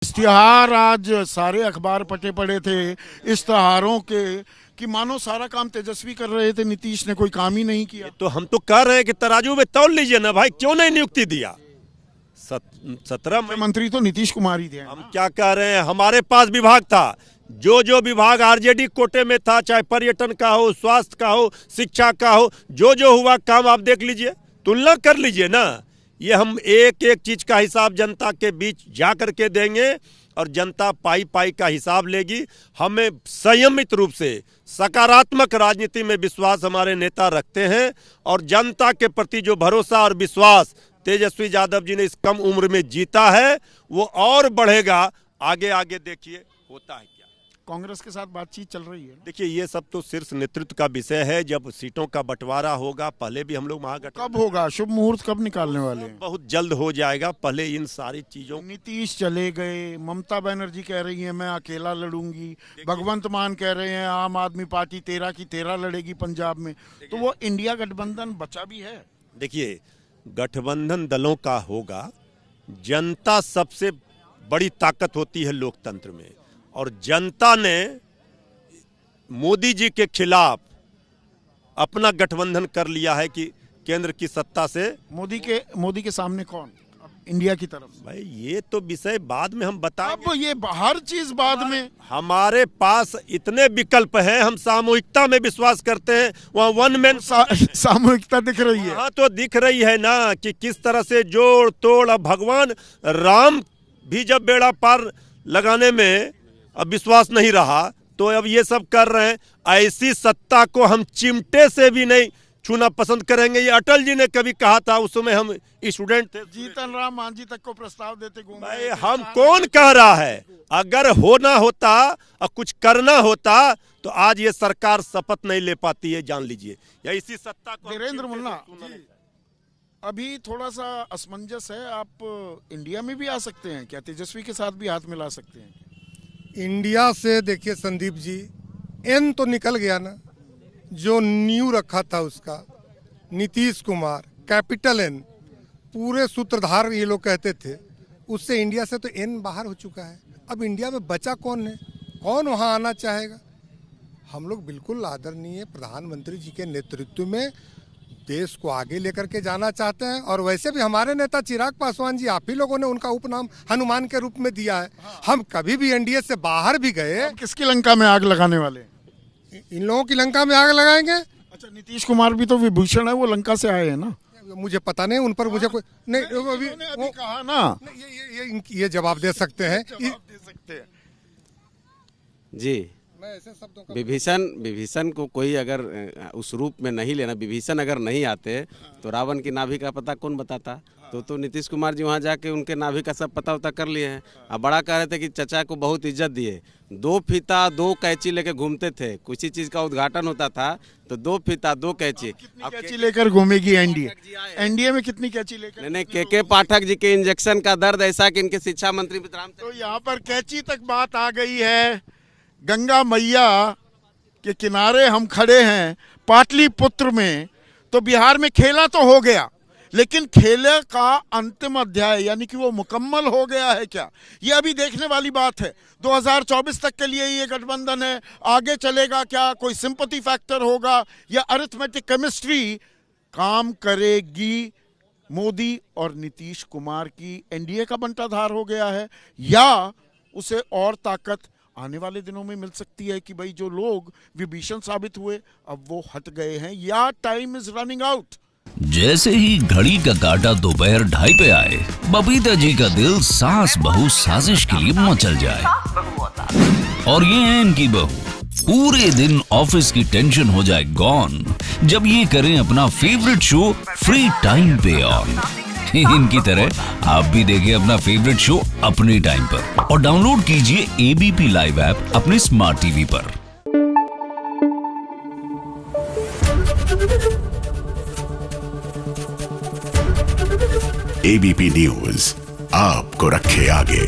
इश्तिहार आज सारे अखबार पटे पड़े थे इश्तिहारों के कि मानो सारा काम तेजस्वी कर रहे थे, नीतीश ने कोई काम ही नहीं किया। तो हम तो कह रहे हैं कि तराजू में तौल लीजिए ना भाई, क्यों नहीं नियुक्ति दिया? 17 मंत्री तो नीतीश कुमार ही थे। हम क्या कह रहे हैं, हमारे पास विभाग था, जो विभाग आरजेडी कोटे में था, चाहे पर्यटन का हो, स्वास्थ्य का हो, शिक्षा का हो, जो हुआ काम आप देख लीजिए, तुलना कर लीजिए ना। ये हम एक एक चीज का हिसाब जनता के बीच जा करके देंगे और जनता पाई पाई का हिसाब लेगी। हमें संयमित रूप से सकारात्मक राजनीति में विश्वास हमारे नेता रखते हैं और जनता के प्रति जो भरोसा और विश्वास तेजस्वी यादव जी ने इस कम उम्र में जीता है वो और बढ़ेगा। आगे आगे देखिए होता है क्या। कांग्रेस के साथ बातचीत चल रही है। देखिए ये सब तो शीर्ष नेतृत्व का विषय है। जब सीटों का बंटवारा होगा, पहले भी हम लोग महागठबंधन कब होगा, शुभ मुहूर्त कब निकालने वाले हैं? बहुत जल्द हो जाएगा। पहले इन सारी चीजों, नीतीश चले गए, ममता बनर्जी कह रही है मैं अकेला लड़ूंगी, भगवंत मान कह रहे हैं आम आदमी पार्टी 13 की 13 लड़ेगी पंजाब में, तो वो इंडिया गठबंधन बचा भी है। देखिए गठबंधन दलों का होगा, जनता सबसे बड़ी ताकत होती है लोकतंत्र में, और जनता ने मोदी जी के खिलाफ अपना गठबंधन कर लिया है कि केंद्र की सत्ता से मोदी के सामने कौन अब इंडिया की तरफ? भाई ये तो विषय बाद में हम बताएंगे। अब ये हर चीज बाद में। हमारे पास इतने विकल्प हैं, हम सामूहिकता में विश्वास करते हैं। वहाँ वन मैन सामूहिकता दिख रही है। हाँ तो दिख रही है ना कि किस तरह से जोड़ तोड़। अब भगवान राम भी जब बेड़ा पार लगाने में अब विश्वास नहीं रहा तो अब ये सब कर रहे हैं। ऐसी सत्ता को हम चिमटे से भी नहीं छूना पसंद करेंगे। ये अटल जी ने कभी कहा था, उस समय हम स्टूडेंट थे। जीतन राम मांझी तक को प्रस्ताव देते घूम भाई हम कौन कह रहा है? अगर होना होता और कुछ करना होता तो आज ये सरकार शपथ नहीं ले पाती है, जान लीजिए। या इसी सत्ता को वीरेंद्र मुन्ना अभी थोड़ा सा असमंजस है, आप इंडिया में भी आ सकते हैं क्या? तेजस्वी के साथ भी हाथ मिला सकते हैं? इंडिया से देखिए संदीप जी, एन तो निकल गया ना, जो न्यू रखा था उसका नीतीश कुमार, कैपिटल एन, पूरे सूत्रधार ये लोग कहते थे, उससे इंडिया से तो एन बाहर हो चुका है। अब इंडिया में बचा कौन है? कौन वहाँ आना चाहेगा? हम लोग बिल्कुल आदरणीय प्रधानमंत्री जी के नेतृत्व में देश को आगे लेकर के जाना चाहते हैं। और वैसे भी हमारे नेता चिराग पासवान जी, आप ही लोगों ने उनका उपनाम हनुमान के रूप में दिया है। हम कभी भी एनडीए से बाहर भी गए। किसकी लंका में आग लगाने वाले? इन लोगों की लंका में आग लगाएंगे। अच्छा, नीतीश कुमार भी तो विभूषण है, वो लंका से आए हैं ना? मुझे पता नहीं, उन पर मुझे कोई नहीं अभी कहा ना। ये जवाब दे सकते हैं जी। विभीषण को कोई अगर उस रूप में नहीं लेना, विभीषण अगर नहीं आते तो रावण की नाभि का पता कौन बताता? तो नीतीश कुमार जी वहाँ जाके उनके नाभि का सब पता उता कर लिए हैं। अब बड़ा कह रहे थे कि चचा को बहुत इज्जत दिए, 2 फीता 2 कैंची लेके घूमते थे। किसी चीज का उद्घाटन होता था तो 2 फीता 2 कैंची। अब कैंची लेकर घूमेगी एनडीए? एनडीए में कितनी कैंची लेकर? नहीं, के पाठक जी के इंजेक्शन का दर्द ऐसा कि इनके शिक्षा मंत्री तो यहाँ पर कैंची तक बात आ गई है। गंगा मैया के किनारे हम खड़े हैं पाटलिपुत्र में। तो बिहार में खेला तो हो गया, लेकिन खेले का अंतिम अध्याय यानी कि वो मुकम्मल हो गया है क्या, ये अभी देखने वाली बात है। 2024 तक के लिए ये गठबंधन है, आगे चलेगा क्या? कोई सिंपैथी फैक्टर होगा या अरिथमेटिक केमिस्ट्री काम करेगी? मोदी और नीतीश कुमार की एनडीए का बंटाधार हो गया है या उसे और ताकत आने वाले दिनों में मिल सकती है कि भाई जो लोग विभीषण साबित हुए अब वो हट गए हैं, या टाइम इज रनिंग आउट? जैसे ही घड़ी का काटा दोपहर 2:30 पे आए, बबीता जी का दिल सास बहू साजिश के लिए मचल जाए। और ये है इनकी बहू, पूरे दिन ऑफिस की टेंशन हो जाए गॉन जब ये करें अपना फेवरेट शो फ्री टाइम पे ऑन। इनकी तरह आप भी देखिए अपना फेवरेट शो अपने टाइम पर और डाउनलोड कीजिए एबीपी लाइव ऐप अपने स्मार्ट टीवी पर। एबीपी न्यूज आपको रखे आगे।